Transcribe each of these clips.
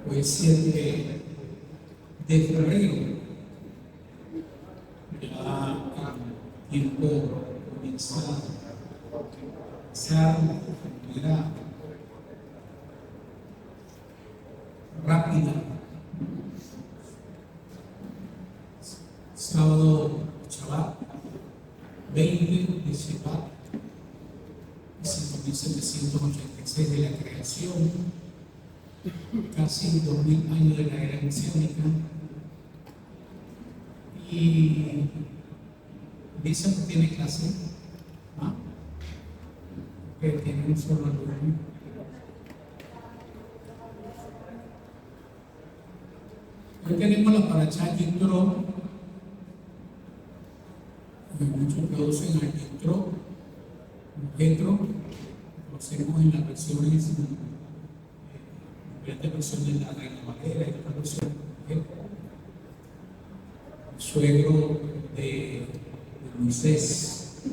Hoy es 7 de febrero, ya el tiempo comienza a pasar de manera rápida. Sábado Shabbat, 20 de Shabbat, 5.786 de la creación, casi 2000 años de la era mesiánica. Y dice que tiene clase, ¿ah? Que tiene un solo alumno. Hoy tenemos la paracha Yitro. Muchos producen a Yitro, lo hacemos en las versiones, diferentes versiones de la Reina Valera y otras versiones. Suegro de Moisés.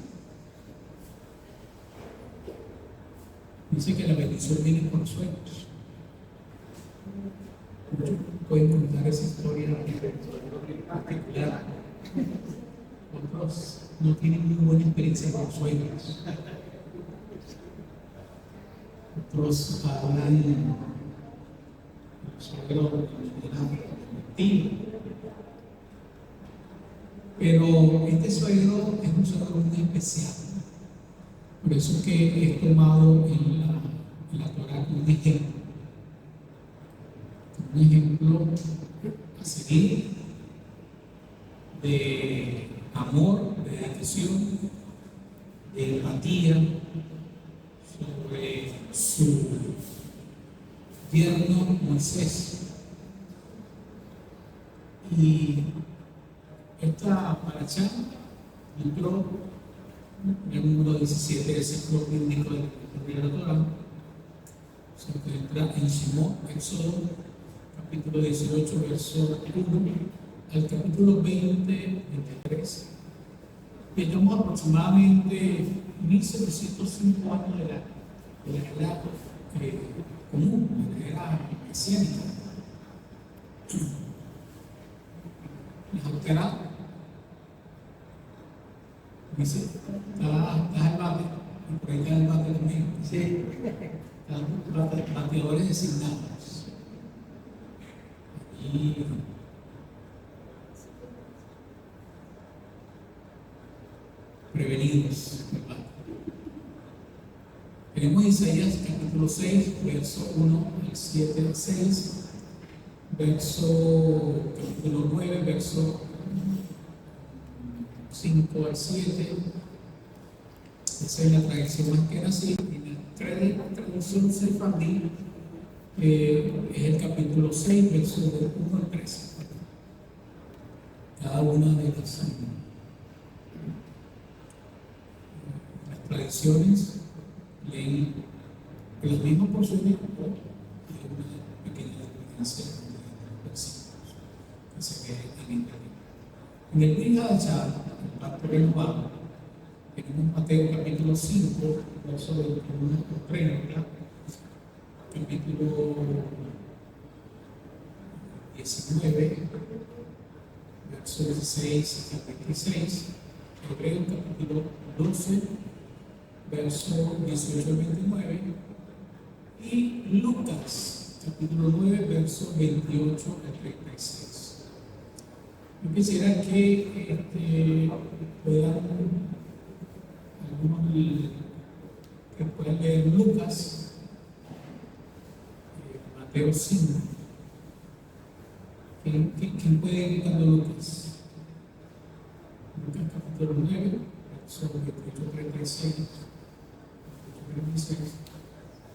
Dice que la bendición viene por los suegros. Muchos pueden contar esa historia particular. Otros no tienen muy buena experiencia con suegros. Otros hablan de los suegros de la tío. Pero este suegro es un suegro muy especial. Por eso que he tomado en la Torah un ejemplo. Un ejemplo a seguir de amor, de dedicación, de empatía sobre su tierno Moisés. Y esta paracha entró en el número 17 del ciclo bíblico de la Torah. Se encuentra en Shemot, Éxodo, capítulo 18, verso 1 al capítulo 20, 23. Tenemos aproximadamente 1705 años de la era común, de la era mesiánica. La autoridad dice, está el bate, y por ahí está el bate también. Sí. Están bateadores designados. Y prevenidos. Tenemos Isaías capítulo 6, verso 1 al 7 al 6, capítulo 9, verso 5 al 7. Esa es la tradición más que era así. Y la traducción sefardí es el capítulo 6, verso 1 al 13. Cada una de las tradiciones leen las mismas porciones o hay una pequeña diferencia de versículos que se ve en internet. En el día de Chad, el pacto renovado, tenemos Mateo capítulo 5, verso 21 al 30, capítulo 19, verso 16 al 26, Hebreo capítulo 12, verso 18 al 29, y Lucas, capítulo 9, verso 28 al 36. Yo quisiera que puedan, algunos que puedan leer Lucas, Mateo 5. ¿Quién puede ir buscando Lucas? Lucas, capítulo 9, verso 28 al 36.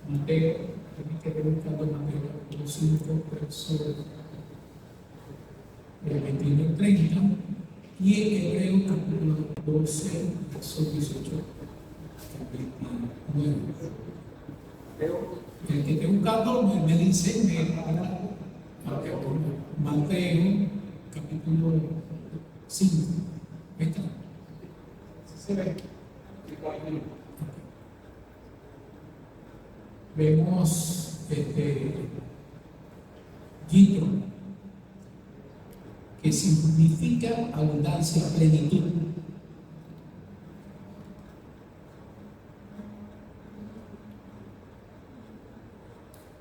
Mateo, permíteme buscando Mateo capítulo 5, verso 21 al 30, y en Hebreo capítulo 12, verso 18 al 29. El que esté buscando me dice, Mateo capítulo 5. Ahí está. ¿Se ve? Vemos Yitro, que significa abundancia, plenitud.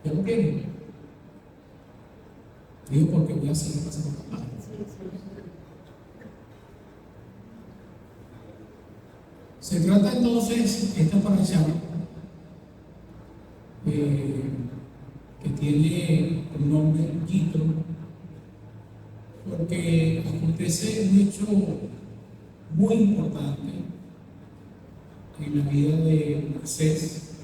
¿Ya lo quieren? Digo porque voy a seguir pasando por la página. Se trata entonces, esta paracha que tiene el nombre Yitro, porque acontece un hecho muy importante en la vida de Moisés.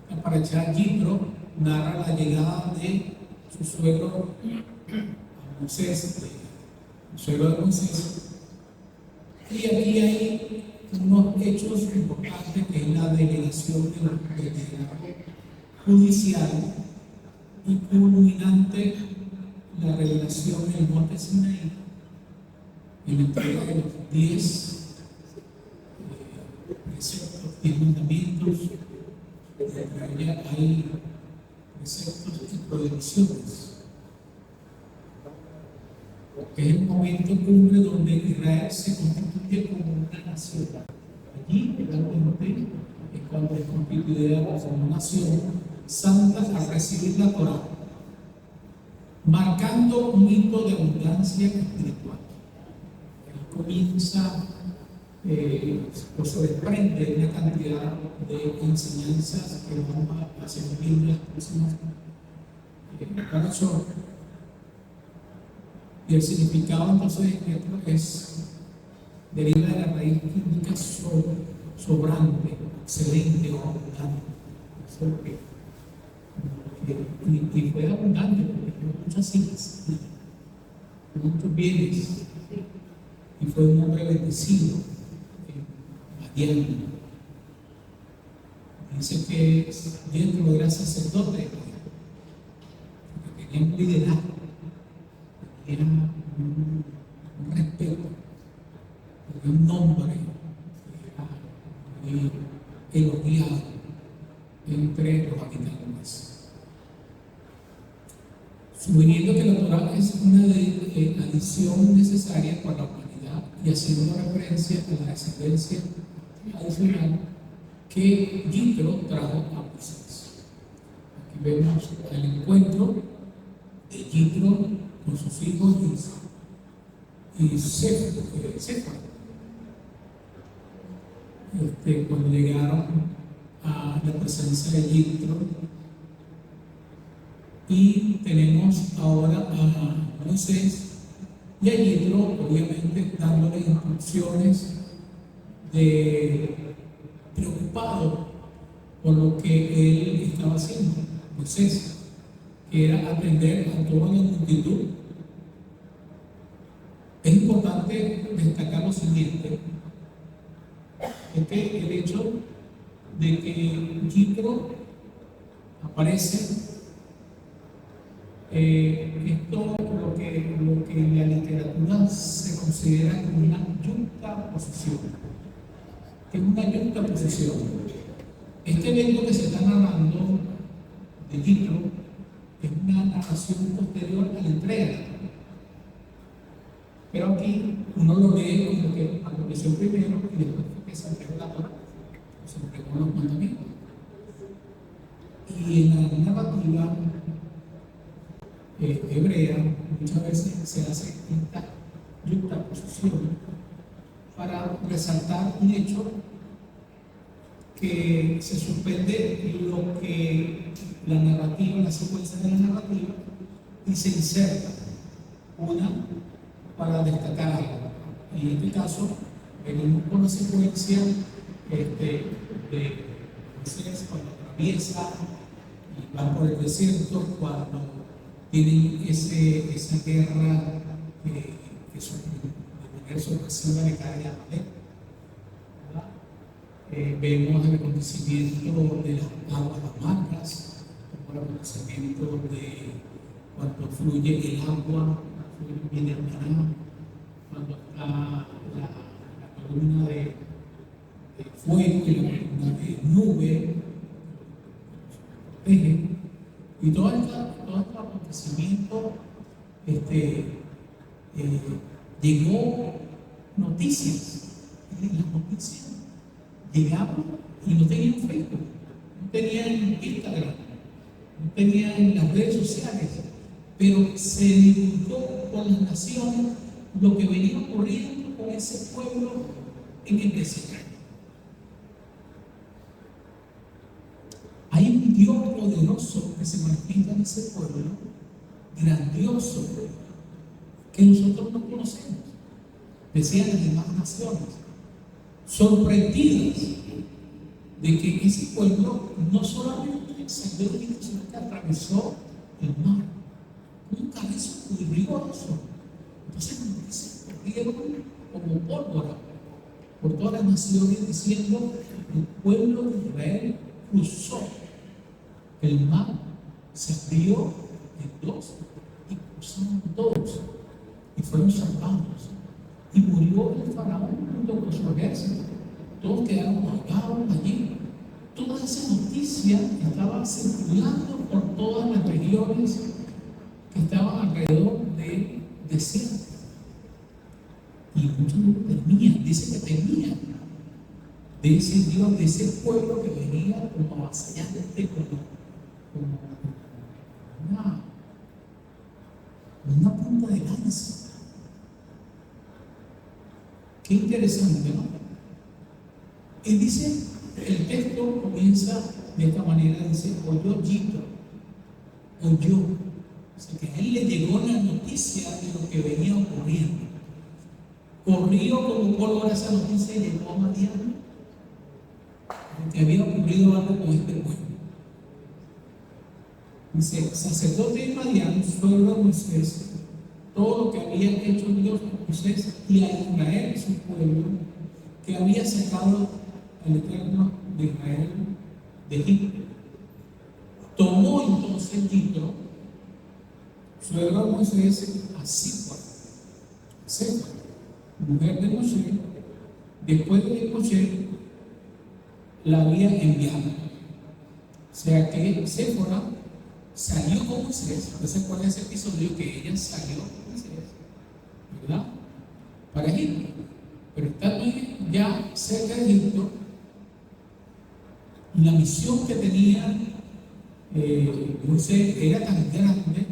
Esta paracha Yitro narra la llegada de su suegro a Moisés, el suegro de Moisés. Y aquí hay unos hechos importantes, que es la delegación del liderazgo judicial y culminante la revelación del monte Sinaí, en la entrega de los 10 preceptos, 10 mandamientos. Entre ellas hay preceptos y prohibiciones. Es el momento cumbre donde Israel se constituye como una nación. Allí, realmente, es cuando es constituida como una nación santa al recibir la Torá, marcando un hito de abundancia espiritual. Ahí comienza, o se desprende una cantidad de enseñanzas que vamos a seguir viendo en las próximas parachones. Y el significado entonces deriva de la raíz que indica sobrante, excelente o abundante. Y fue abundante porque tuvo muchas hijas, muchos bienes, y fue un hombre bendecido, Madián. Dice que dentro era sacerdote, porque tenía un liderazgo, era un respeto, tenía un nombre, era muy elogiado entre los habitantes. Suponiendo que la Torá es una adición necesaria para la humanidad y haciendo referencia a la descendencia adicional que Yitro trajo a Moisés. Aquí vemos el encuentro de Yitro con sus hijos y Séfora. Cuando llegaron a la presencia de Yitro, y tenemos ahora a Moisés y a Yitro, obviamente, dándole instrucciones preocupado por lo que él estaba haciendo, Moisés, que era atender a toda la multitud. Es importante destacar lo siguiente, es que el hecho de que Yitro aparece, esto lo que en la literatura se considera como una yuxtaposición. ¿Qué es una yuxtaposición? Este evento que se está narrando de Yitro es una narración posterior a la entrega. Pero aquí uno lo lee como que aconteció primero y después que se entregó la Torá, se entregó los mandamientos. Y en la narrativa hebrea muchas veces se hace esta yuxtaposición para resaltar un hecho que se suspende lo que la narrativa, la secuencia de la narrativa, y se inserta una para destacar algo. Y en este caso venimos con la secuencia de Moisés cuando atraviesa y va por el desierto, cuando tienen esa guerra que de manera sorpresiva le cae a Amalek. Vemos el acontecimiento de las aguas amargas, como el acontecimiento de cuando fluye el agua, viene el maná, cuando está la columna de fuego y la columna de nube, Y todo este acontecimiento, llegó noticias. Y las noticias llegaban y no tenían Facebook, no tenían Instagram, no tenían las redes sociales, pero se divulgó por las naciones lo que venía ocurriendo con ese pueblo en el desierto. Hay un Dios poderoso que se manifiesta en ese pueblo, grandioso, que nosotros no conocemos. Decían las demás naciones, sorprendidas de que ese pueblo no solamente salió de Egipto, sino que atravesó el mar. Nunca eso ocurrió eso. Entonces las noticias corrieron como pólvora por todas las naciones diciendo: el pueblo de Israel cruzó el mar, se abrió en dos y cruzaron todos y fueron salvados. Y murió el faraón junto con su ejército. Todos quedaron ahogados allí. Toda esa noticia estaba circulando por todas las regiones que estaban alrededor del desierto. Y muchos temían, dice que temían de ese Dios, de ese pueblo que venía como avasallante, como una punta de lanza. Qué interesante, ¿no? Él dice, el texto comienza de esta manera, dice: oyó Yitro, oyó. O sea, que a él le llegó la noticia de lo que venía ocurriendo. Corrió como pólvora esa noticia y llegó a Madián, porque había ocurrido algo con este pueblo. Dice: sacerdote de Madián, suegro de Moisés, todo lo que había hecho Dios con Moisés y a Israel, su pueblo, que había sacado al Eterno de Israel de Egipto. Tomó entonces Yitro, suegro de Moisés, a Séfora, mujer de Moisés, después de que Moisés la había enviado. O sea que Séfora salió con Moisés. ¿No se acuerdan ese episodio que ella salió con Moisés, verdad? Para Egipto. Pero estando ya cerca de Egipto, la misión que tenía Moisés era tan grande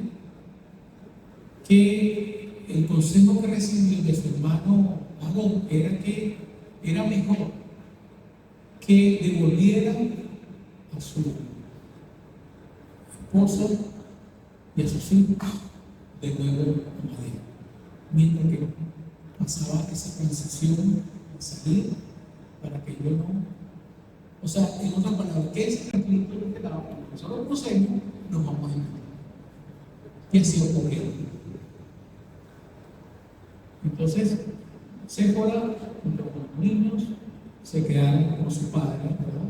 que el consejo que recibió de su hermano Aarón era que era mejor que devolvieran a su esposo y a sus hijos de nuevo a Madrid, mientras que pasaba esa transición de salir para que yo no. O sea, en otras palabras, que ese conflicto que daba, cuando nosotros conocemos, nos vamos a encontrar. Y así ocurrió. Entonces, Séfora, junto con los niños, se quedaron con su padre, ¿verdad?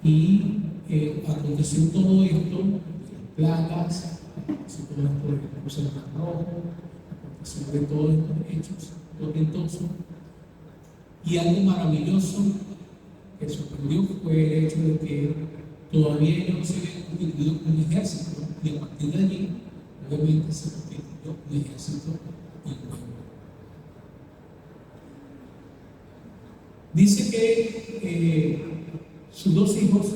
Y aconteció todo esto, plagas, aconteció todo esto de que puse el mar rojo, aconteció de todos estos hechos tormentosos. Y algo maravilloso que sorprendió fue el hecho de que todavía ellos no se habían convertido en un ejército, y a partir de allí, obviamente, se convirtió en un ejército y pueblo. Dice que sus dos hijos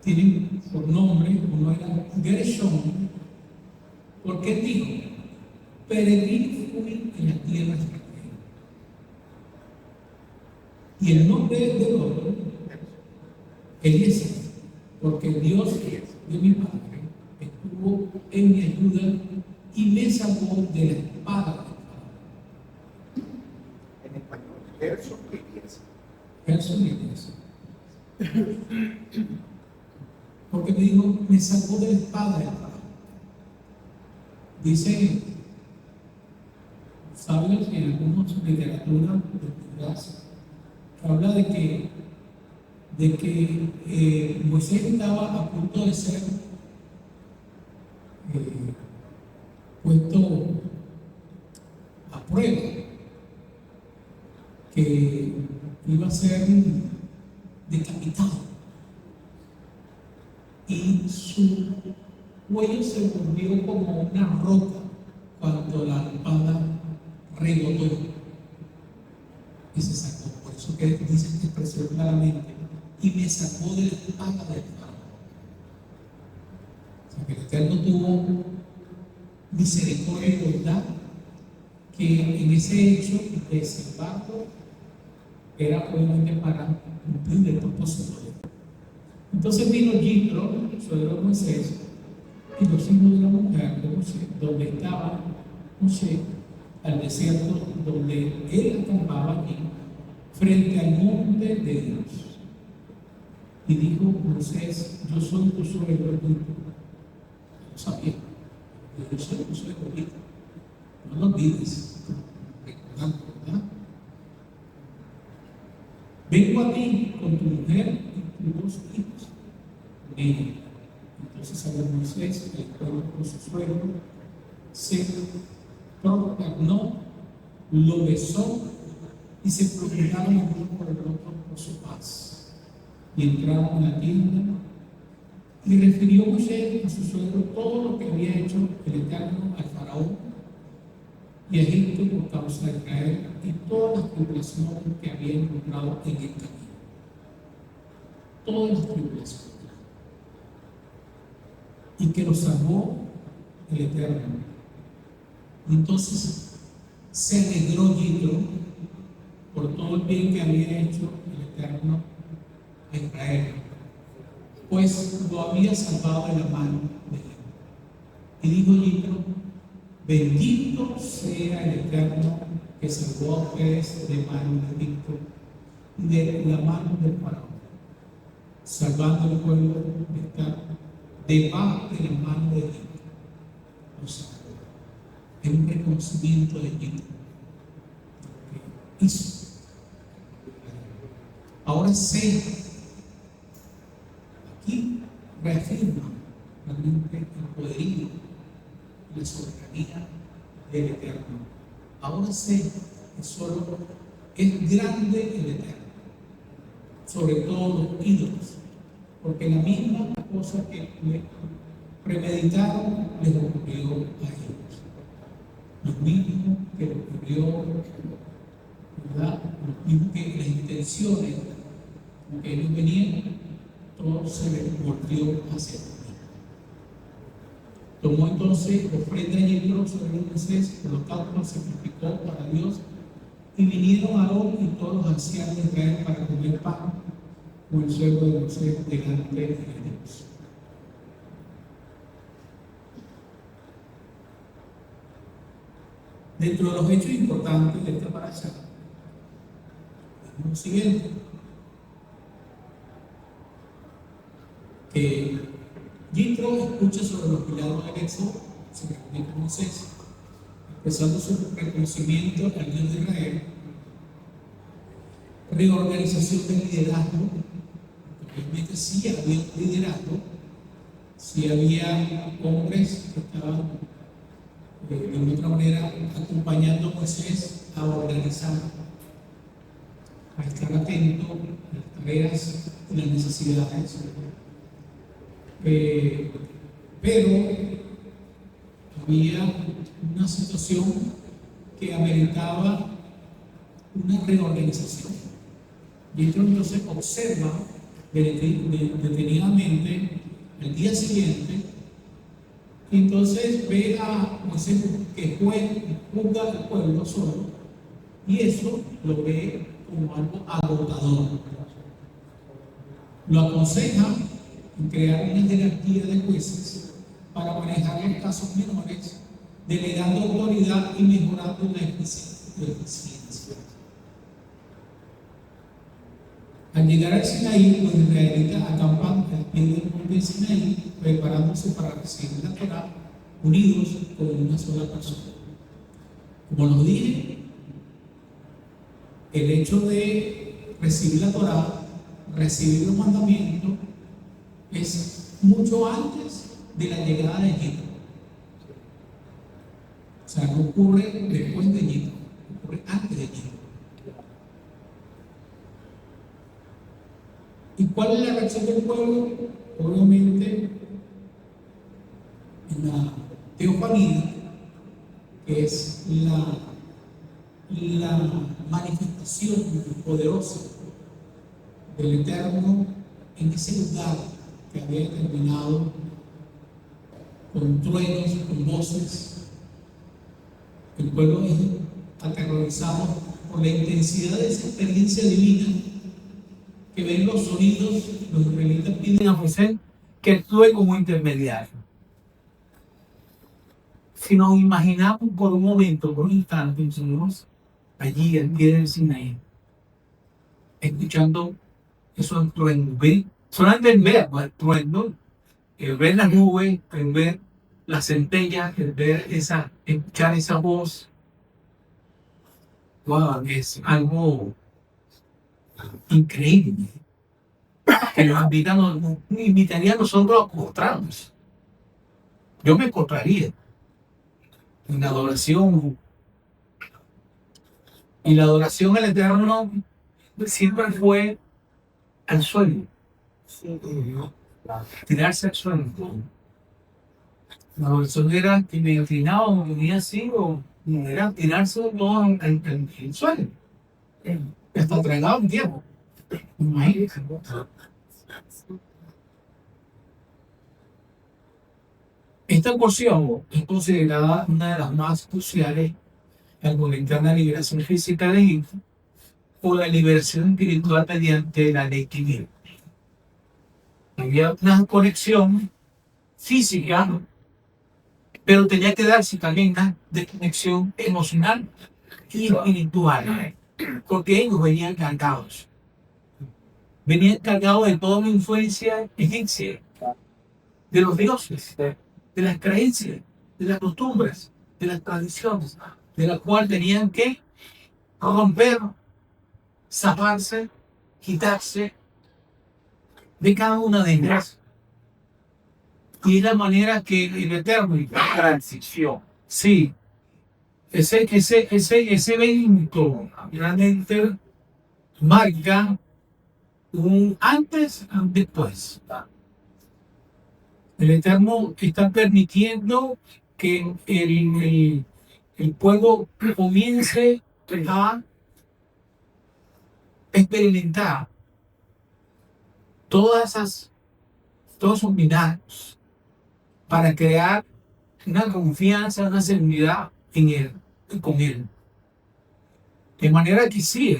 tienen por nombre, uno era Gershom, porque él dijo: peregrino fui en la tierra extranjera. Y el nombre del otro, Eliezer, porque el Dios de mi padre estuvo en mi ayuda y me salvó de la espada. En español, Gershom y Eliezer. Gershom y Eliezer. Porque me dijo: me salvó de la espada del faraón. Dice sabios en algunas literaturas de gracia, que habla de que Moisés estaba a punto de ser puesto a prueba, que iba a ser decapitado. y su cuello se volvió como una roca cuando la espada rebotó y se sacó. Por eso que dice esta expresión claramente, y me sacó de la espada del faraón. O sea que el Eterno tuvo misericordia y bondad, que en ese hecho de salvarlo era obviamente para cumplir el propósito de Dios. Entonces vino Jitro, suegro de Moisés, y los hijos de la mujer de Moisés, donde estaba Moisés, al desierto donde él acampaba allí, frente al monte de Dios. Y dijo Moisés, yo soy tu suegro, Jitro. No sabía, yo soy tu suegro, Jitro. No lo olvides, recordando, ¿verdad? Vengo a ti con tu mujer y tus dos hijos. Entonces salió Moisés, el pueblo con su suegro, se prosternó, lo besó y se procuraron el uno por el otro por su paz. Y entraron en la tienda y refirió Moisés a su suegro todo lo que había hecho el Eterno al faraón y a Egipto por causa de Israel y todas las tribulaciones que había encontrado en el camino. Todas las tribulaciones. Y que lo salvó el Eterno. Y entonces se alegró Jitro por todo el bien que había hecho el Eterno a Israel, pues lo había salvado de la mano de él. Y dijo Jitro, bendito sea el Eterno que salvó a ustedes de mano de Egipto y de la mano del faraón, salvando al pueblo de estar debajo de la mano de Egipto. O sea, es un reconocimiento de Egipto que hizo. Ahora sé, aquí reafirma realmente el poderío y la soberanía del Eterno. Ahora sé que solo es grande el Eterno, sobre todo los ídolos, porque la misma cosa que le premeditaron les ocurrió a ellos. Lo mismo que le ocurrió, ¿verdad? Lo mismo que las intenciones con que ellos venían, todo se les volvió hacia ellos. Tomó entonces ofrenda y Jitro sobre Moisés, holocausto, sacrificó para Dios, y vinieron Aarón y todos los ancianos de Israel para comer pan con el suegro de Moisés delante de Dios. Dentro de los hechos importantes de esta paracha, es lo siguiente, que Jitro escucha sobre los milagros del Éxodo, se reúne con Moisés, expresando su reconocimiento al Dios de Israel, reorganización del liderazgo, porque obviamente sí había un liderazgo, sí había hombres que estaban de una otra manera acompañando a Moisés a organizar, a estar atento a las tareas y las necesidades. Pero había una situación que ameritaba una reorganización. Y esto entonces observa detenidamente el día siguiente, y entonces ve a Moisés que juzga al pueblo solo, y eso lo ve como algo agotador. Lo aconseja en crear una jerarquía de jueces para manejar los casos menores, delegando autoridad y mejorando la eficiencia. Al llegar al Sinaí, los israelitas acampan al pie del monte Sinaí, preparándose para recibir la Torá, unidos con una sola persona. Como nos dije, el hecho de recibir la Torá, recibir los mandamientos, es mucho antes de la llegada de Egipto. O sea, no ocurre después de Egipto, ocurre antes de Egipto. ¿Y cuál es la reacción del pueblo? obviamente, la teofanía, que es la manifestación poderosa del Eterno en ese lugar que había terminado con truenos, con voces. El pueblo es aterrorizado por la intensidad de esa experiencia divina que ven los sonidos. Los israelitas piden a José que actúe como intermediario. Si nos imaginamos por un momento, por un instante, estuvimos allí al pie del Sinaí, escuchando esos truenos, solamente el ver el trueno, el ver la nube, el ver la centella, el ver escuchar esa voz, wow, es algo increíble que nos invitaría a nosotros a acostarnos. Yo me encontraría en adoración, y la adoración al Eterno siempre fue al suelo, tirarse al suelo. La adoración era que me inclinaba o me venía así, o era tirarse todo en el suelo. Hasta tragado un tiempo. Imagínate. Esta porción es considerada una de las más cruciales al comentar la liberación física de Egipto o la liberación espiritual mediante la ley divina. Había una conexión física, pero tenía que darse también una desconexión emocional y espiritual, porque ellos venían cargados. Venían cargados de toda una influencia egipcia, de los dioses, de las creencias, de las costumbres, de las tradiciones, de las cuales tenían que romper, zafarse, quitarse de cada una de ellas. Y es la manera que el Eterno, transición, sí, ese evento realmente marca un antes y un después. El Eterno está permitiendo que el pueblo comience a experimentar todos esos milagros para crear una confianza, una seguridad en Él y con Él. De manera que sí,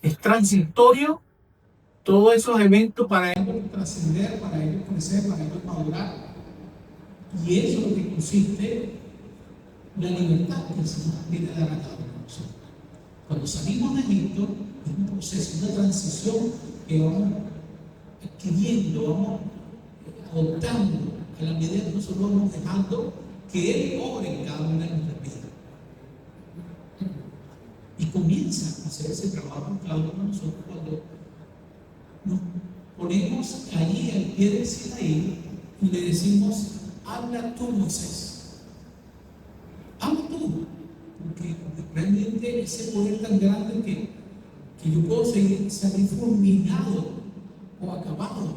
es transitorio todos esos eventos para ellos trascender, para ellos crecer, para ellos madurar. Y eso es lo que consiste la libertad que el Señor quiere dar a cada uno de nosotros. Cuando salimos de Egipto, es un proceso, una transición que vamos adquiriendo, vamos adoptando a la medida que nosotros vamos dejando que Él obre en cada una de nuestras vidas. Y comienza a hacer ese trabajo en cada uno de nosotros cuando nos ponemos allí al pie del Sinaí y le decimos: habla tú, Moisés, habla tú, porque realmente ese poder tan grande que yo puedo salir fulminado o acabado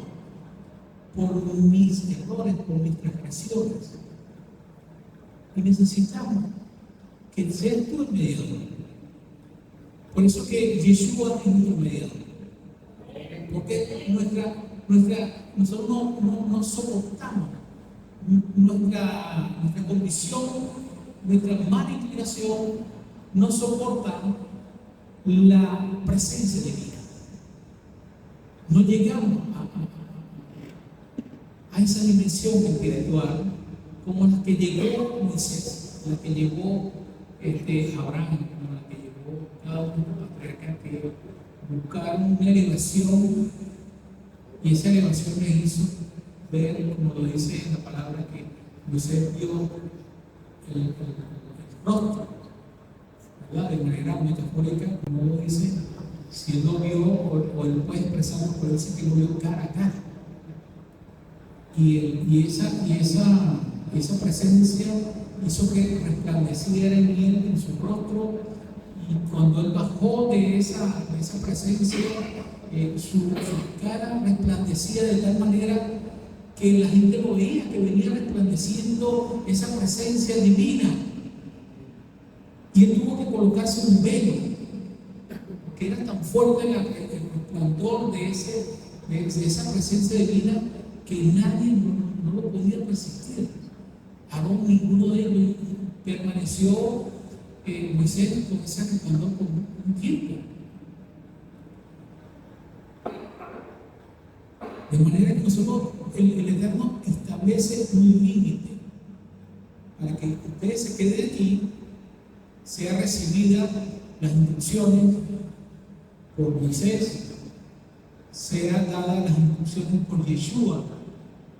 por mis errores, por mis transgresiones, y necesitamos que seas tú el mediador. Por eso que Yeshua es nuestro mediador. Porque nosotros no soportamos nuestra condición, nuestra mala inclinación, no soporta la presencia de Dios. No llegamos a esa dimensión espiritual como la que llegó Moisés, la que llegó Abraham, como la que llegó cada uno de los patriarcas, que buscaron una elevación, y esa elevación me hizo ver, como lo dice en la palabra, que Moisés vio el rostro, ¿verdad? De manera metafórica, como lo dice, si él lo vio, o él puede expresarlo, puede decir que lo vio cara a cara. Y esa presencia hizo que resplandeciera en él, en su rostro, y cuando él bajó de esa presencia, su cara resplandecía de tal manera que la gente lo veía, que venía resplandeciendo esa presencia divina. Y él tuvo que colocarse un velo, porque era tan fuerte el resplandor de esa presencia divina que nadie no lo podía resistir. Aún ninguno de ellos permaneció Moisés con ese resplandor por un tiempo. De manera que nosotros, el Eterno establece un límite para que ustedes se queden aquí, sea recibida las instrucciones por Moisés, sea dadas las instrucciones por Yeshua,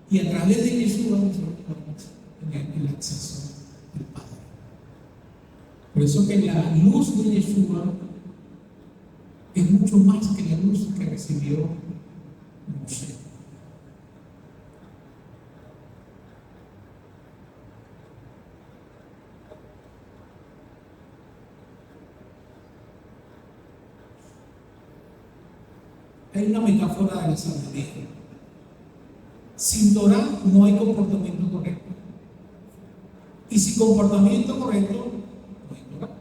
y a través de Yeshua nosotros podemos tener el acceso al Padre. Por eso que la luz de Yeshua es mucho más que la luz que recibió Moisés. Hay una metáfora de la sabiduría. Sin Torah no hay comportamiento correcto. Y sin comportamiento correcto no hay Torah.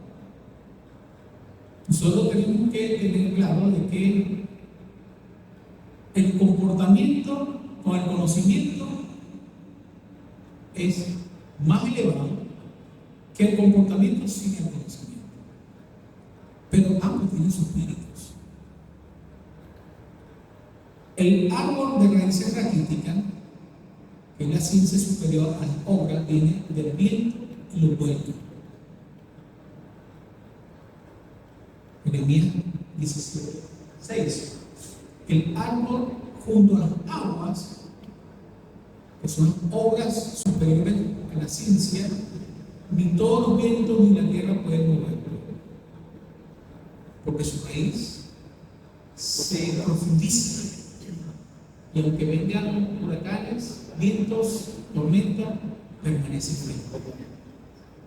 Nosotros tenemos que tener claro de que el comportamiento con el conocimiento es más elevado que el comportamiento sin el conocimiento. Pero ambos tienen sus méritos. El árbol de raíces raquíticas, que es la ciencia superior a las obras, viene del viento y los vueltos. Jeremías 17:6. El árbol junto a las aguas, que son las obras superiores a la ciencia, ni todos los vientos ni la tierra pueden moverlo, porque su raíz se profundiza. Y aunque vengan huracanes, vientos, tormenta, permanece firme.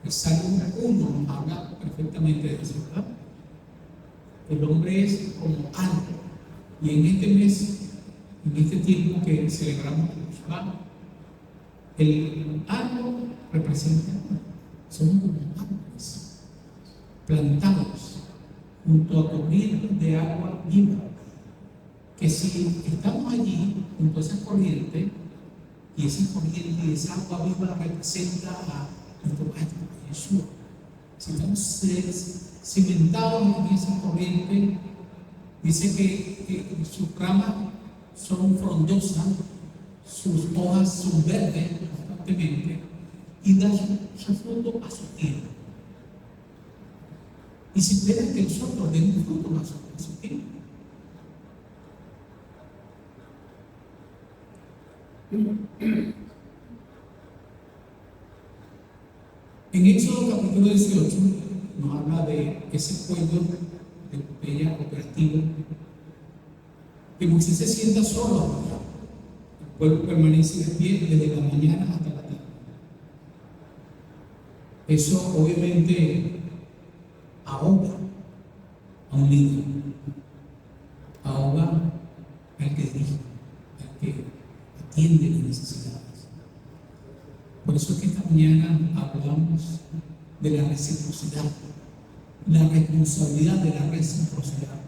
El Salmo 1 nos habla perfectamente de eso, ¿verdad? El hombre es como árbol. Y en este mes, en este tiempo que celebramos Shabbat, el árbol representa, somos como árboles plantados junto a corrientes de agua viva. Que si estamos allí junto a esa corriente, y esa corriente y esa agua viva representa a nuestro Maestro Jesús, si estamos cimentados en esa corriente, dice que sus ramas son frondosas, sus hojas son verdes constantemente y dan su fruto a su tiempo. Y si esperan que nosotros demos fruto a su tiempo. En Éxodo capítulo 18 nos habla de ese pueblo de botella cooperativo que Moisés se sienta solo. El pueblo permanece de pie desde la mañana hasta la tarde. Eso obviamente ahoga a un líder, ahoga al que dirige, al que atiende las necesidades. Por eso es que esta mañana hablamos de la reciprocidad, la responsabilidad de la reciprocidad,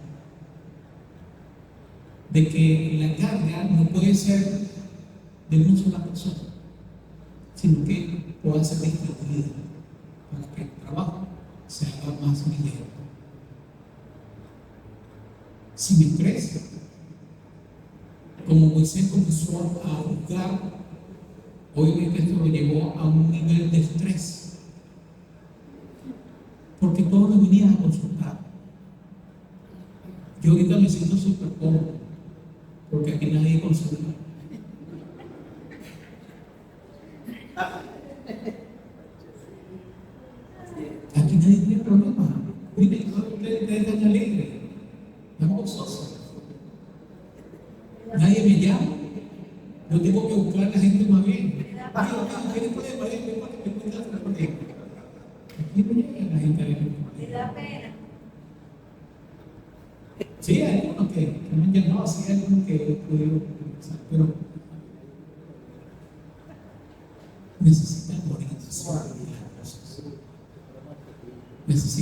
de que la carga no puede ser de una sola persona, sino que pueda ser distribuida para que el trabajo se haga más ligero. Sin estrés, como Moisés comenzó a juzgar, obviamente esto lo llevó a un nivel de estrés, porque todos me venían a consultar. Yo ahorita me siento súper cómodo, porque aquí nadie consulta. Aquí nadie tiene problema. Mire, ustedes están alegres, están gozosos. Nadie me llama. Yo tengo que buscar a la gente más bien. ¿Quién puede poner? Aquí no llega la gente a la gente. Me da pena. Sí, hay algunos que me han llamado, sí, hay algunos que he podido conversar, pero necesitan organización de las cosas. Necesitan